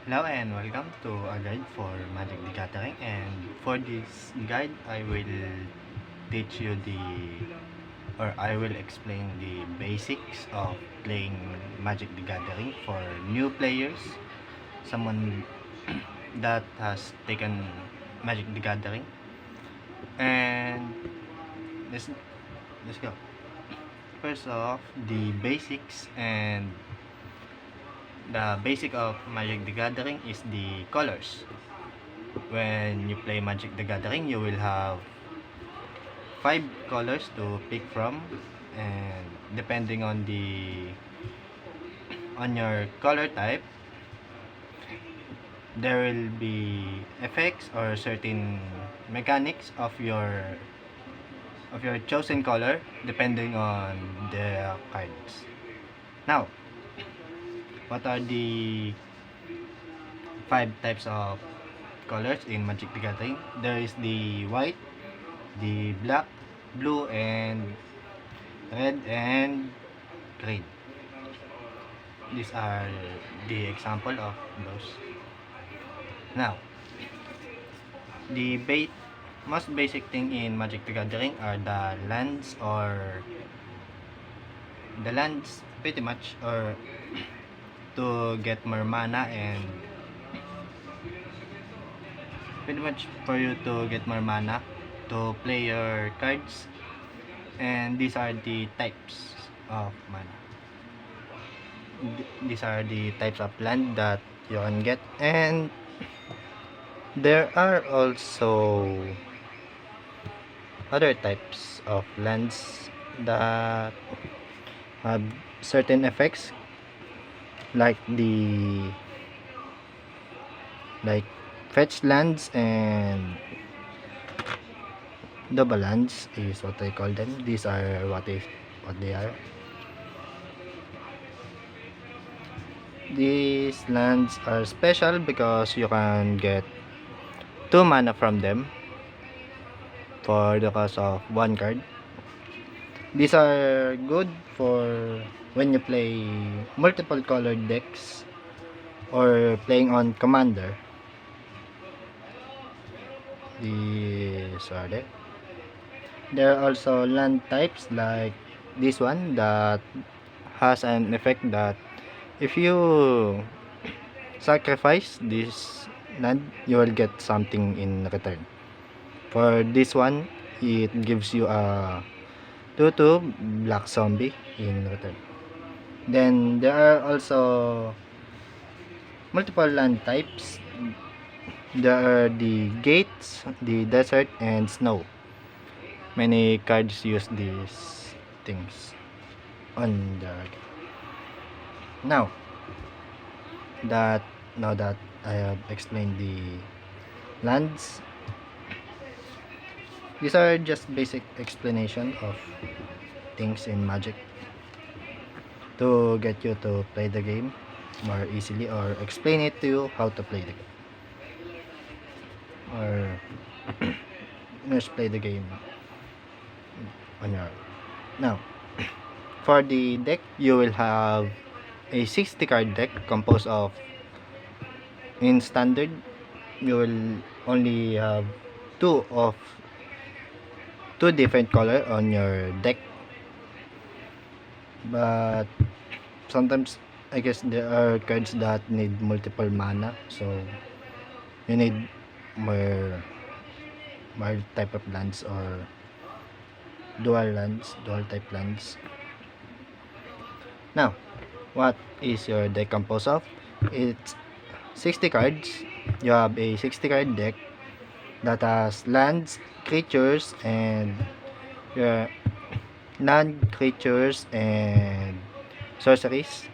Hello and welcome to a guide for Magic the Gathering, and for this guide I will teach you I will explain the basics of playing Magic the Gathering for new players, someone that has taken Magic the Gathering. And let's, let's go. First off, the basic of Magic the Gathering is the colors. When you play Magic the Gathering, you will have 5 colors to pick from, and depending on your color type, there will be effects or certain mechanics of your chosen color depending on the cards. Now, what are the 5 types of colors in Magic the Gathering? There is the white, the black, blue, and red, and green. These are the example of those. Now, the most basic thing in Magic the Gathering are the lands pretty much, or to get more mana, and pretty much for you to get more mana to play your cards. And these are the types of mana. These are the types of land that you can get, and there are also other types of lands that have certain effects, like like fetch lands and double lands is what I call them. These are what they are. These lands are special because you can get 2 mana from them for the cost of 1 card. These are good for when you play multiple colored decks or playing on commander. These are there. There are also land types like this one that has an effect that if you sacrifice this land, you will get something in return. For this one, it gives you a 2/2 black zombie in return. Then there are also multiple land types. There are the gates, the desert, and snow. Many cards use these things on the now that now that I have explained the lands, these are just basic explanation of things in Magic to get you to play the game more easily, or explain it to you how to play the game, or just play the game on your own. Now, for the deck, you will have a 60 card deck composed of, in standard, you will only have two different color on your deck, but sometimes I guess there are cards that need multiple mana, so you need more type of lands, or dual type lands. Now, what is your deck composed of? It's 60 cards. You have a 60 card deck that has lands, creatures, and your creatures and sorceries.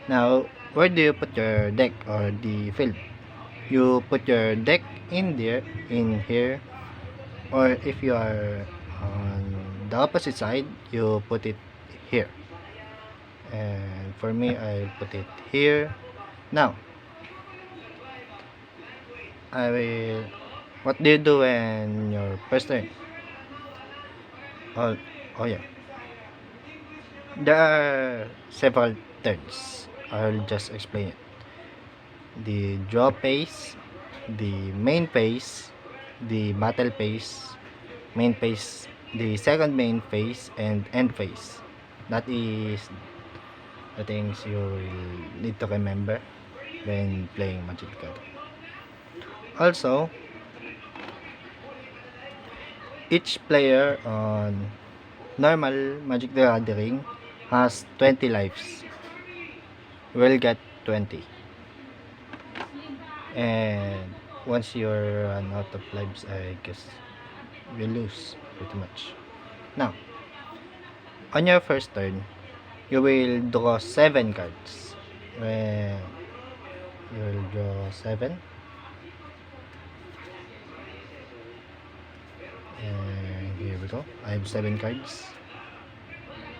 Now, where do you put your deck or the field? You put your deck in here, or if you are on the opposite side, you put it here. And for me, I put it here. Now, what do you do when your first turn? Oh, oh yeah. There are several turns. I'll just explain it. the draw phase, the main phase, the battle phase, main phase, the second main phase, and end phase. That is the things you will need to remember when playing Magic the Gathering. Also, each player on normal Magic the Gathering has 20 lives. Will get 20. And once you're run out of lives, I guess you lose pretty much. Now, on your first turn, you will draw 7 cards. When you will draw 7. And here we go. I have 7 cards.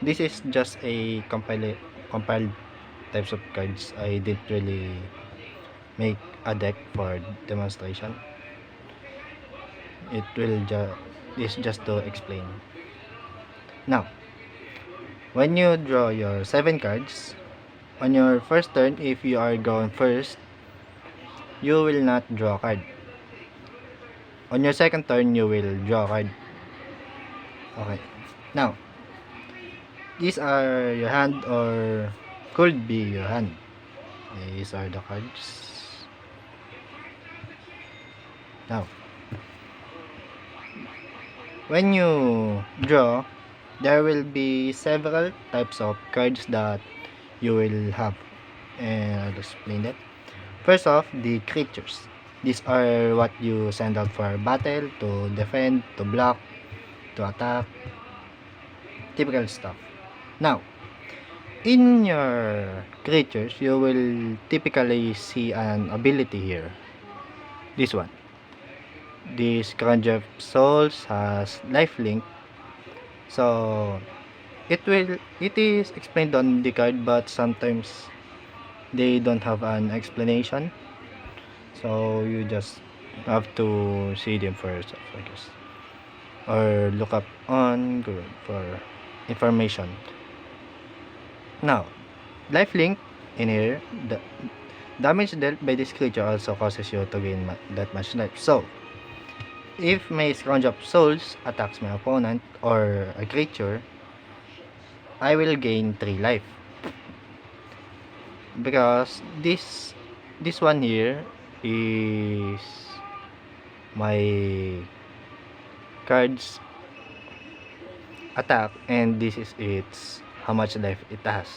This is just a compiled types of cards. I didn't really make a deck for demonstration. This just to explain. Now, when you draw your 7 cards, on your first turn, if you are going first, you will not draw a card. On your second turn, you will draw a card. Okay. Now, these are your hand or could be your hand. These are the cards. Now, when you draw, there will be several types of cards that you will have. And I'll explain that. First off, the creatures. These are what you send out for battle, to defend, to block, to attack. Typical stuff. Now, in your creatures, you will typically see an ability here. This one. This Scrounge of Souls has lifelink. So, it is explained on the card, but sometimes they don't have an explanation. So, you just have to see them for yourself, I guess. Or look up on Google for information. Now, lifelink in here, the damage dealt by this creature also causes you to gain that much life. So, if my Scrounge of Souls attacks my opponent or a creature, I will gain 3 life. Because this one here is my card's attack, and this is its how much life it has.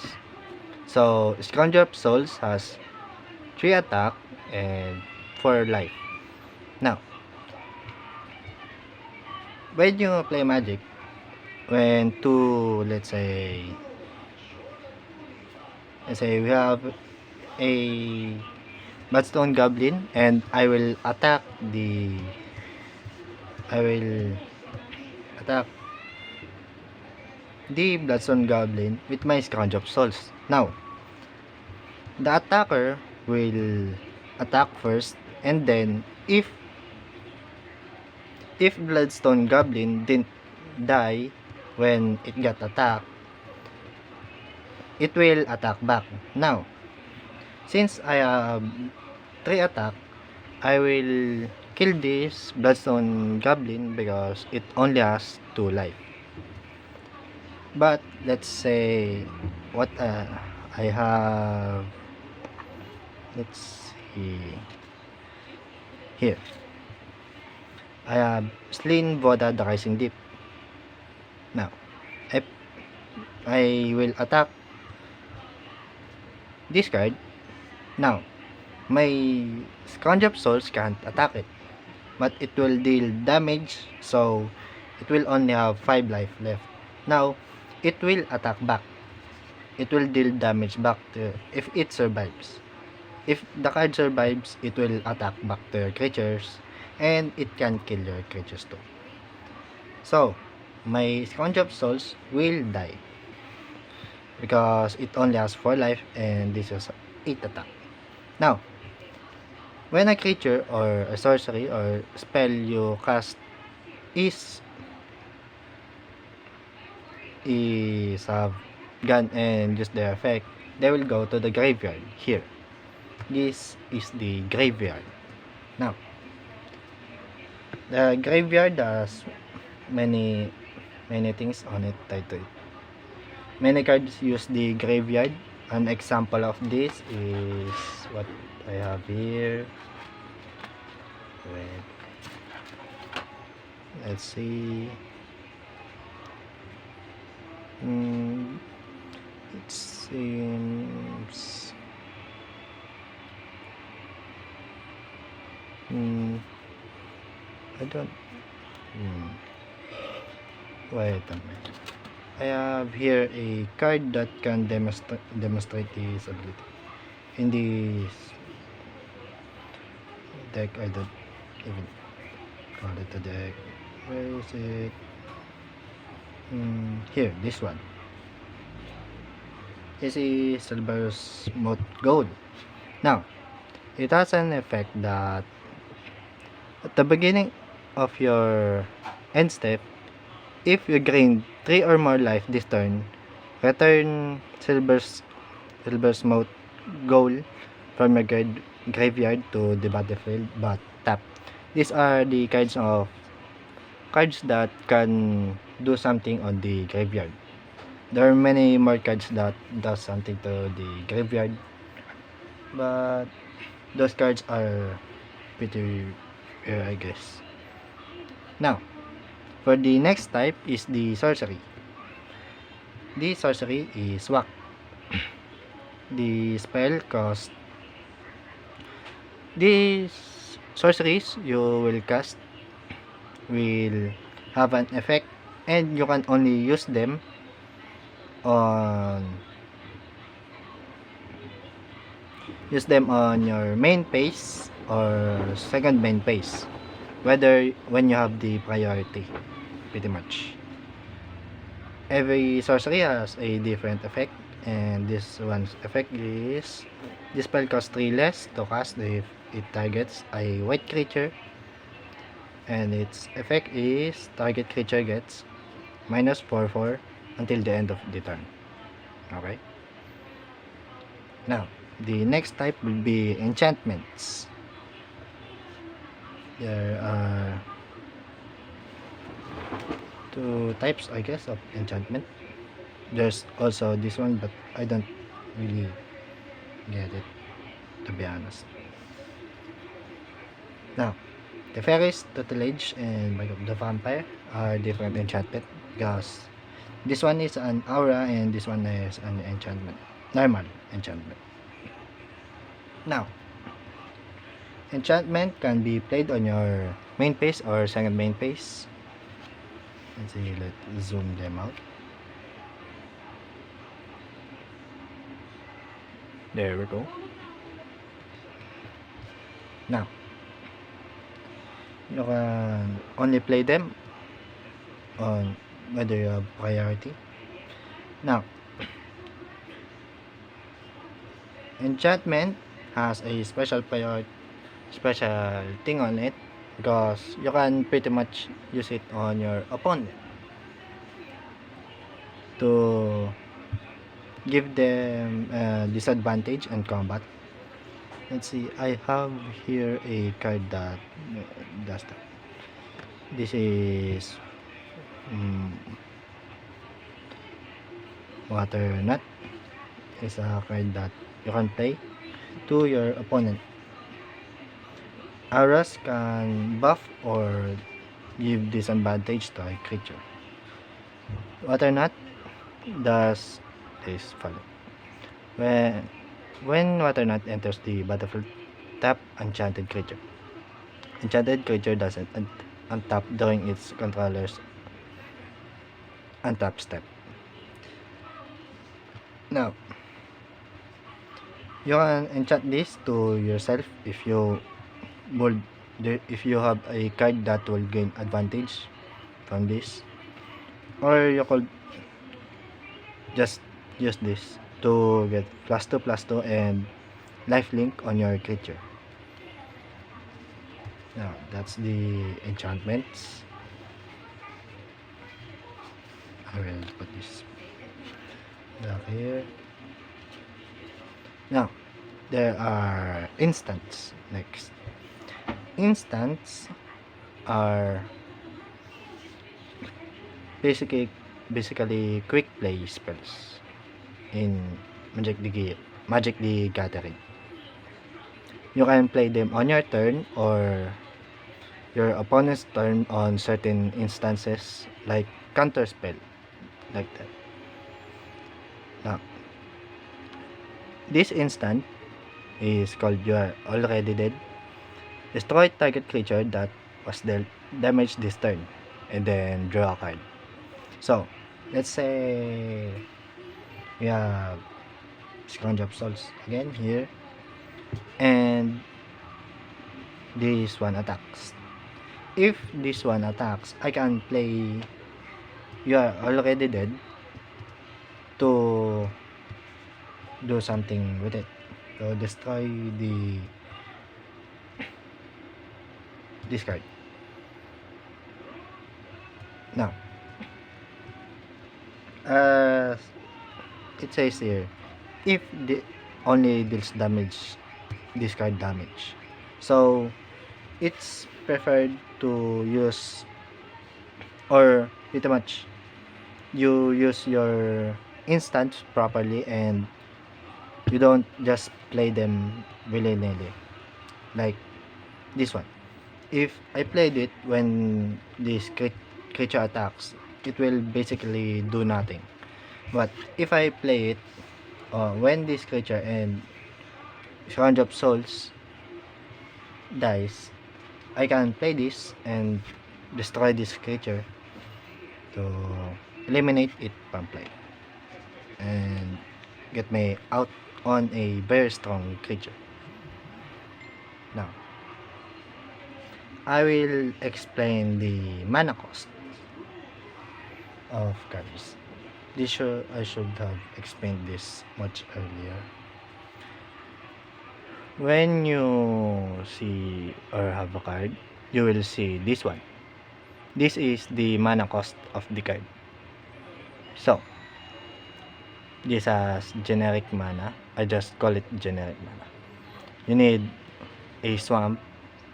So, Scrounge of Souls has 3 attack and 4 life. Now, when you play Magic, when let's say we have a Bloodstone Goblin, and I will attack the Bloodstone Goblin with my Scrounge of Souls. Now, the attacker will attack first, and then if Bloodstone Goblin didn't die when it got attacked, it will attack back. Now, since I have 3 attack, I will kill this Bloodstone Goblin because it only has 2 life. But let's say what I have, let's see here, I have Slain Voda the Rising Deep. Now, I will attack this card. Now, my Scrounge of Souls can't attack it, but it will deal damage, so it will only have 5 life left. Now, it will attack back. It will deal damage back to if it survives. If the card survives, it will attack back to your creatures, and it can kill your creatures too. So, my Scrounge of Souls will die because it only has 4 life, and this is 8 attack. Now, when a creature or a sorcery or spell you cast is have gone and use their effect, they will go to the graveyard here. This is the graveyard. Now, the graveyard has many things on it tied to it. Many cards use the graveyard. An example of this is what I have here. Wait, let's see. It seems I don't wait a minute. I have here a card that can demonstrate his ability. In this deck, I don't even call it a deck. Where is it? Here, this one. This is Silver's Moat Gold. Now, it has an effect that at the beginning of your end step, if you gain 3 or more life this turn, return Silver's Moat Gold from your graveyard to the battlefield but tap. These are the cards that can do something on the graveyard. There are many more cards that does something to the graveyard, but those cards are pretty rare, I guess. Now, for the next type is the sorcery. The sorcery is whack. The spell cost. These sorceries you will cast will have an effect and you can only use them on your main phase or second main phase, whether when you have the priority. Pretty much every sorcery has a different effect, and this one's effect is this spell costs 3 less to cast if it targets a white creature, and its effect is target creature gets minus 4/4 until the end of the turn. Okay, now the next type will be enchantments. There are 2 types, I guess, of enchantment. There's also this one, but I don't really get it, to be honest. Now, the Fairies, Tutelage, and Bite of the Vampire are different enchantment because this one is an aura and this one is an enchantment, normal enchantment. Now, enchantment can be played on your main phase or second main phase. Let's see, let's zoom them out. There we go. Now, you can only play them on whether you have priority. Now, enchantment has a special thing on it because you can pretty much use it on your opponent to give them a disadvantage in combat. Let's see, I have here a card that does that. This is Water Nut. Is a card that you can play to your opponent. Auras can buff or give disadvantage to a creature. Water Nut does this follow. When Water Nut enters the battlefield, tap enchanted creature. Enchanted creature doesn't untap during its controller's untap step. Now, you can enchant this to yourself if you have a card that will gain advantage from this, or you could just use this to get +2/+2 and lifelink on your creature. Now, that's the enchantments. I will put this back here. Now, there are instants. Next, instants are basically basically quick play spells in Magic the Gathering. You can play them on your turn or your opponent's turn on certain instances like counter spell like that. Now, this instant is called You Are Already Dead. Destroy target creature that was dealt damage this turn and then draw a card. So, let's say we have Scrounge of Souls again here and this one attacks. If this one attacks, I can play You Are Already Dead to do something with it. So destroy this card. Now, as it says here, if the only deals damage, discard damage. So it's preferred to use, or pretty much you use your instants properly and you don't just play them willy-nilly like this one. If I played it when this creature attacks, it will basically do nothing. But if I play it when this creature and Scourge of Souls dies, I can play this and destroy this creature to eliminate it from play and get me out on a very strong creature. Now, I will explain the mana cost of cards. I should have explained this much earlier. When you see or have a card, you will see this one. This is the mana cost of the card. So, this has generic mana. I just call it generic mana. You need a swamp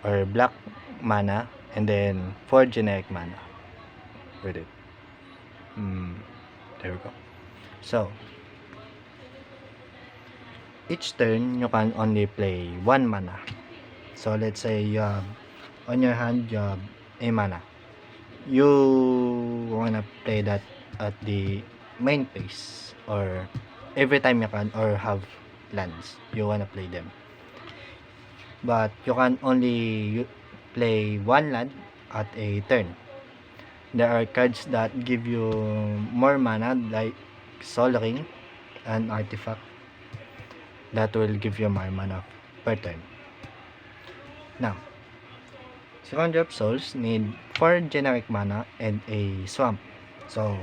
or black mana and then 4 generic mana with it. There we go. So, each turn you can only play 1 mana. So let's say you have on your hand you have a mana. You wanna play that at the main phase or every time you can or have lands you wanna play them. But you can only play 1 land at a turn. There are cards that give you more mana like Sol Ring, an artifact that will give you more mana per turn. Now, Scourge of Souls need 4 generic mana and a swamp. So,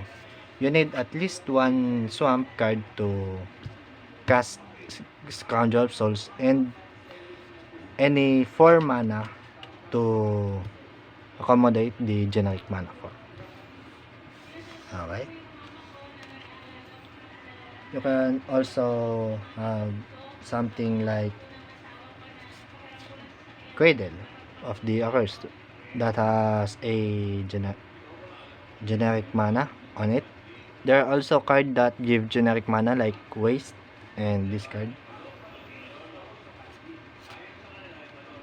you need at least 1 swamp card to cast Scourge of Souls and any 4 mana to accommodate the generic mana 4. Okay. You can also have something like Cradle of the Accursed that has a generic mana on it. There are also cards that give generic mana like Waste and this card.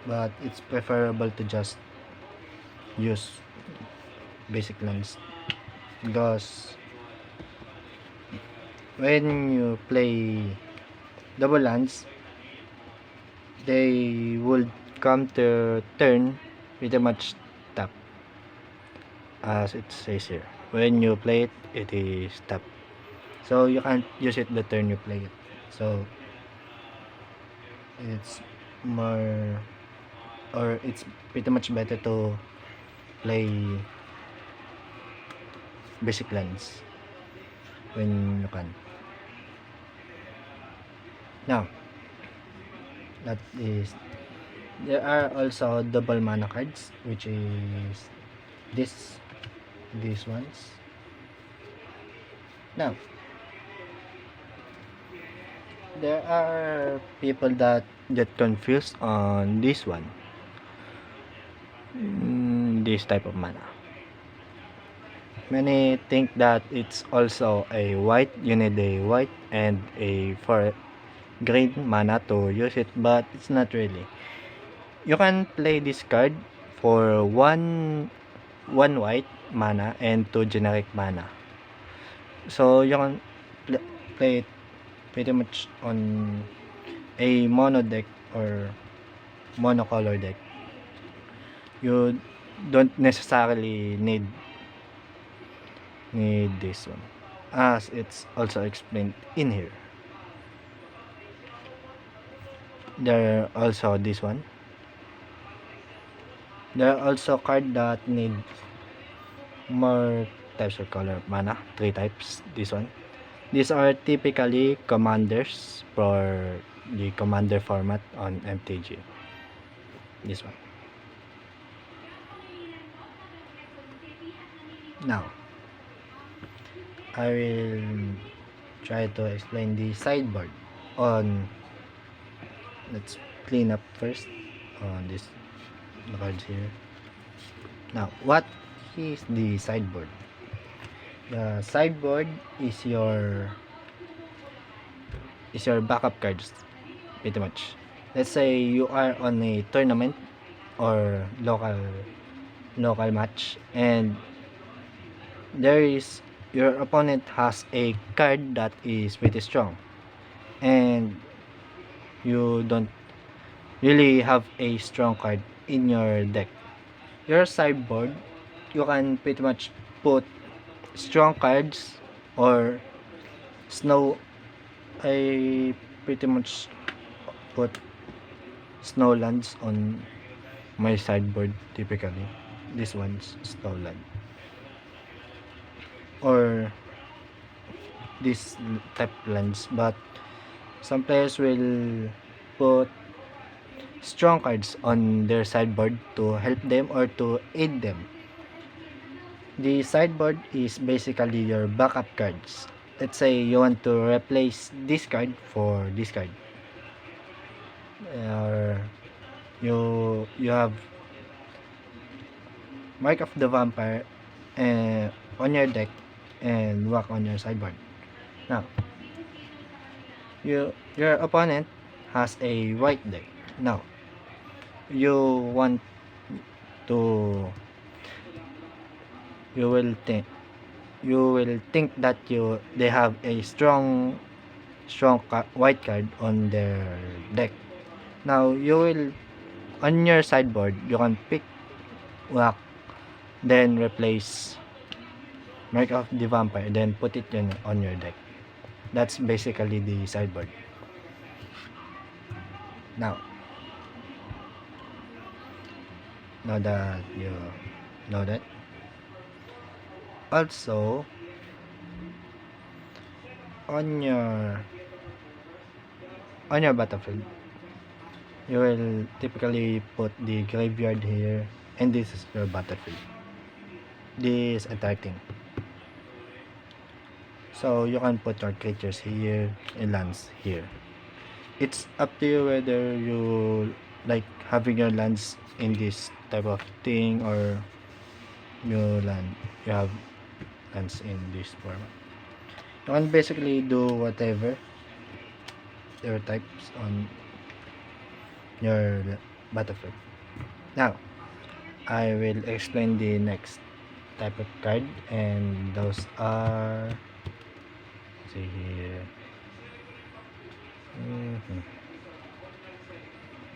But it's preferable to just use basic lands because when you play double lands they would come to turn pretty much tap as it says here. When you play it, it is tap, so you can't use it the turn you play it. So it's more, or it's pretty much better to play basic lands when you can. Now, that is, there are also double mana cards, which is these ones. Now, There are people that get confused on this one, this type of mana. Many think that it's also a white, you need a white and a for green mana to use it, but it's not really. You can play this card for one white mana and two generic mana. So you can play it pretty much on a mono deck or monocolor deck. You don't necessarily need this one, as it's also explained in here. There are also this one. There are also cards that need more types of color mana, 3 types. This one. These are typically commanders for the commander format on MTG. This one. Now, I will try to explain the sideboard on. Let's clean up first on this cards here. Now, what is the sideboard? The sideboard is your backup cards, pretty much. Let's say you are on a tournament or local match, and your opponent has a card that is pretty strong, and you don't really have a strong card in your deck. Your sideboard, you can pretty much put strong cards or snow. I pretty much put snowlands on my sideboard typically. This one's snowland. Or this type lands, but some players will put strong cards on their sideboard to help them or to aid them. The sideboard is basically your backup cards. Let's say you want to replace this card for this card, or you have Mark of the Vampire on your deck and walk on your sideboard. Now, your opponent has a white deck. Now, you want to you will think that they have a strong white card on their deck. Now, you will on your sideboard you can pick whack, then replace Mark of the Vampire, then put it on your deck. That's basically the sideboard. Now that you know that, also on your battlefield, you will typically put the graveyard here, and this is your battlefield, this entire thing. So you can put your creatures here and lands here. It's up to you whether you like having your lands in this type of thing, or you have lands in this format. You can basically do whatever your types on your battlefield. Now, I will explain the next type of card, and those are, see here,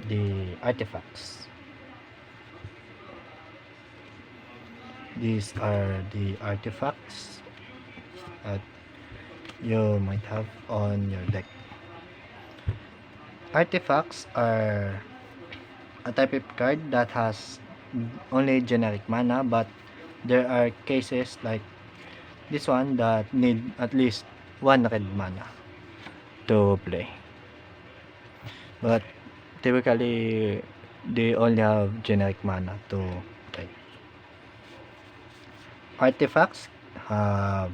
the artifacts. These are the artifacts that you might have on your deck. Artifacts are a type of card that has only generic mana, but there are cases like this one that need at least 1 red mana to play. But typically they only have generic mana to play. Artifacts have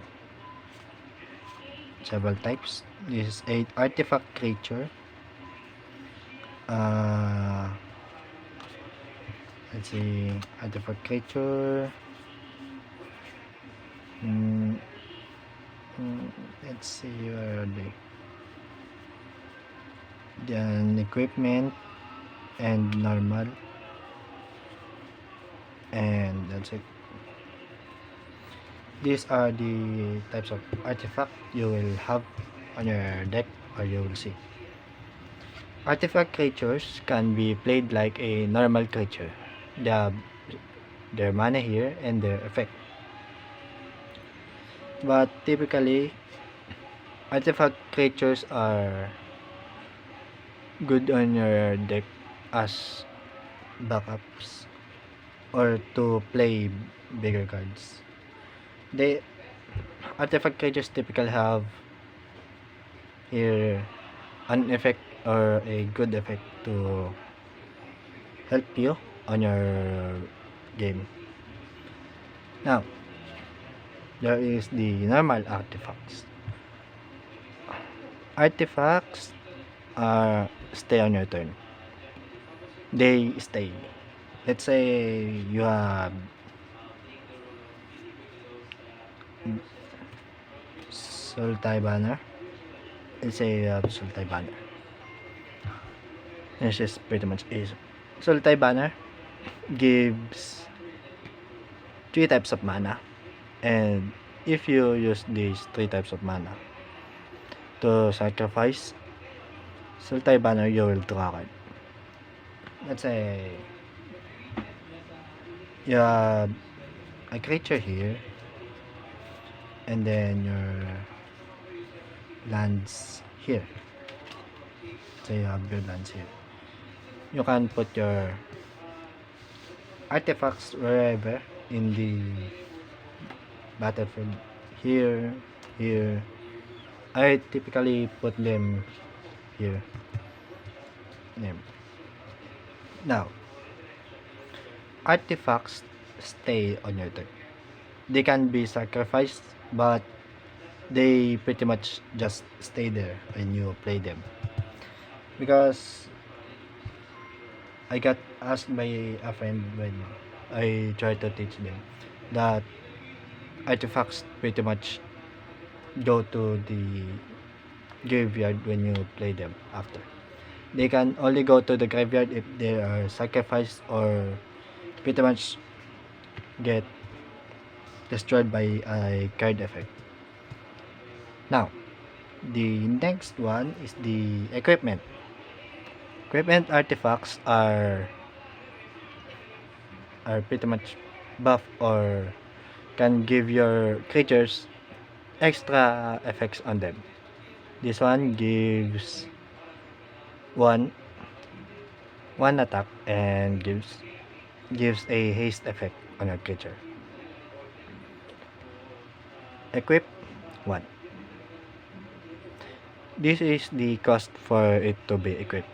several types. This is a artifact creature. Uh, let's see, artifact creature. Mm, mm, let's see where are they. Then equipment and normal, and that's it. These are the types of artifact you will have on your deck, or you will see. Artifact creatures can be played like a normal creature. They have their mana here and their effect. But typically, artifact creatures are good on your deck as backups or to play bigger cards. They artifact creatures typically have here an effect or a good effect to help you on your game. Now, there is the normal artifacts. Artifacts are stay on your turn. They stay. Let's say you have Sultai Banner. Let's say you have Sultai Banner. This is pretty much is. Sultai Banner gives 3 types of mana, and if you use these 3 types of mana to sacrifice Sultai Banner, you will draw a card. Let's say you have a creature here, and then your lands here. So you have your lands here. You can put your artifacts wherever in the battlefield. Here, here. I typically put them here. Now, artifacts stay on your turn. They can be sacrificed, but they pretty much just stay there when you play them. Because I got asked by a friend when I tried to teach them that artifacts pretty much go to the graveyard when you play them after. They can only go to the graveyard if they are sacrificed or pretty much get destroyed by a card effect. Now, the next one is the equipment. Equipment artifacts are pretty much buff or can give your creatures extra effects on them. This one gives one attack and gives a haste effect on your creature. Equip 1. This is the cost for it to be equipped.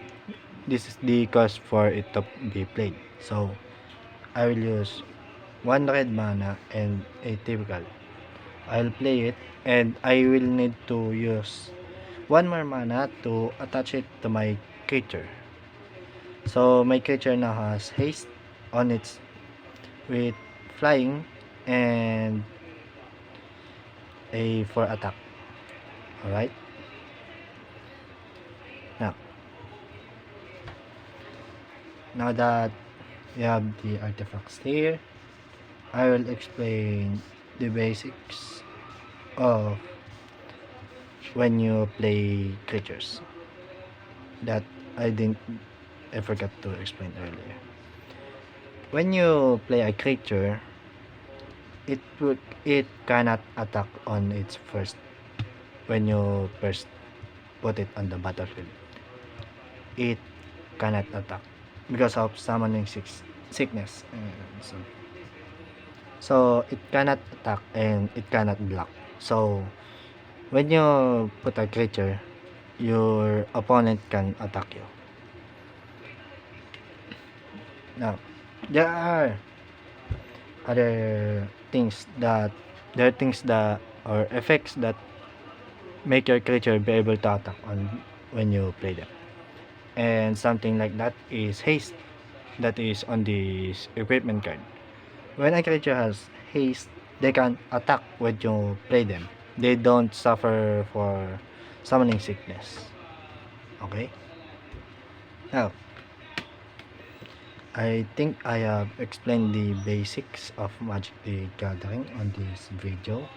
This is the cost for it to be played. So I will use 1 red mana and a typical. I'll play it and I will need to use 1 more mana to attach it to my creature. So my creature now has haste on its with flying and a 4 attack. Alright. Now that we have the artifacts here, I will explain the basics of when you play creatures that I forgot to explain earlier. When you play a creature, it cannot attack on its first when you first put it on the battlefield. It cannot attack because of summoning sickness. So it cannot attack and it cannot block. So when you put a creature, your opponent can attack you. Now, there are other things that or effects that make your creature be able to attack on when you play them. And something like that is haste, that is on this equipment card. When a creature has haste, they can attack when you play them. They don't suffer for summoning sickness. Okay? Now, I think I have explained the basics of Magic the Gathering on this video.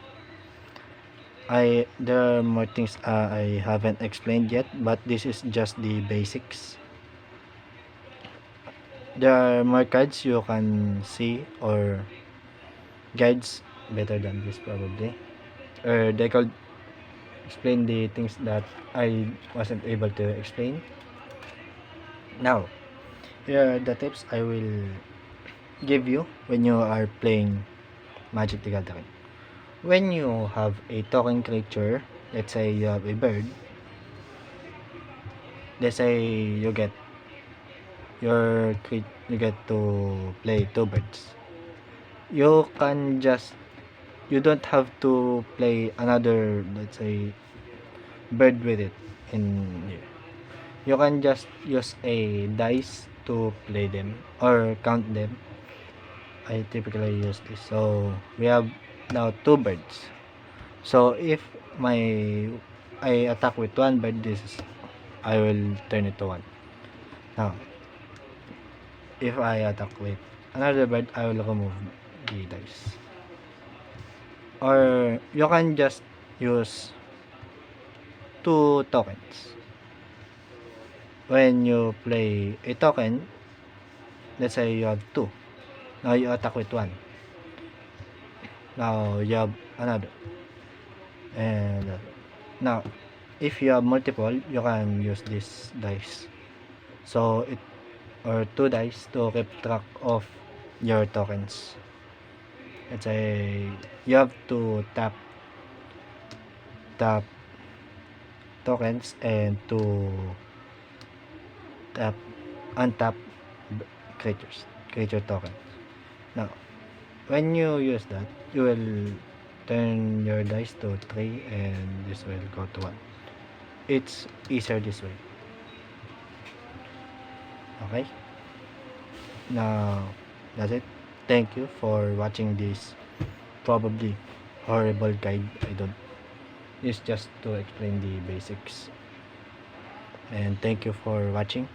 There are more things I haven't explained yet, but this is just the basics. There are more cards you can see, or guides better than this probably, or they could explain the things that I wasn't able to explain. Now, here are the tips I will give you when you are playing Magic the Gathering. When you have a talking creature, let's say you have a bird, let's say you get you get to play two birds. You don't have to play another, let's say, bird with it in here. You can just use a dice to play them or count them. I typically use this. So we have now two birds. So if my I attack with one bird, I will turn it to one. Now, if I attack with another bird, I will remove the dice. Or you can just use two tokens. When you play a token, let's say you have two. Now you attack with one. Now you have another. And now, if you have multiple, you can use this dice. So or two dice to keep track of your tokens. Let's say you have to tap tokens and to untap creature tokens. Now, when you use that, you will turn your dice to 3 and this will go to 1. It's easier this way. Okay? Now, that's it. Thank you for watching this probably horrible guide. It's just to explain the basics. And thank you for watching.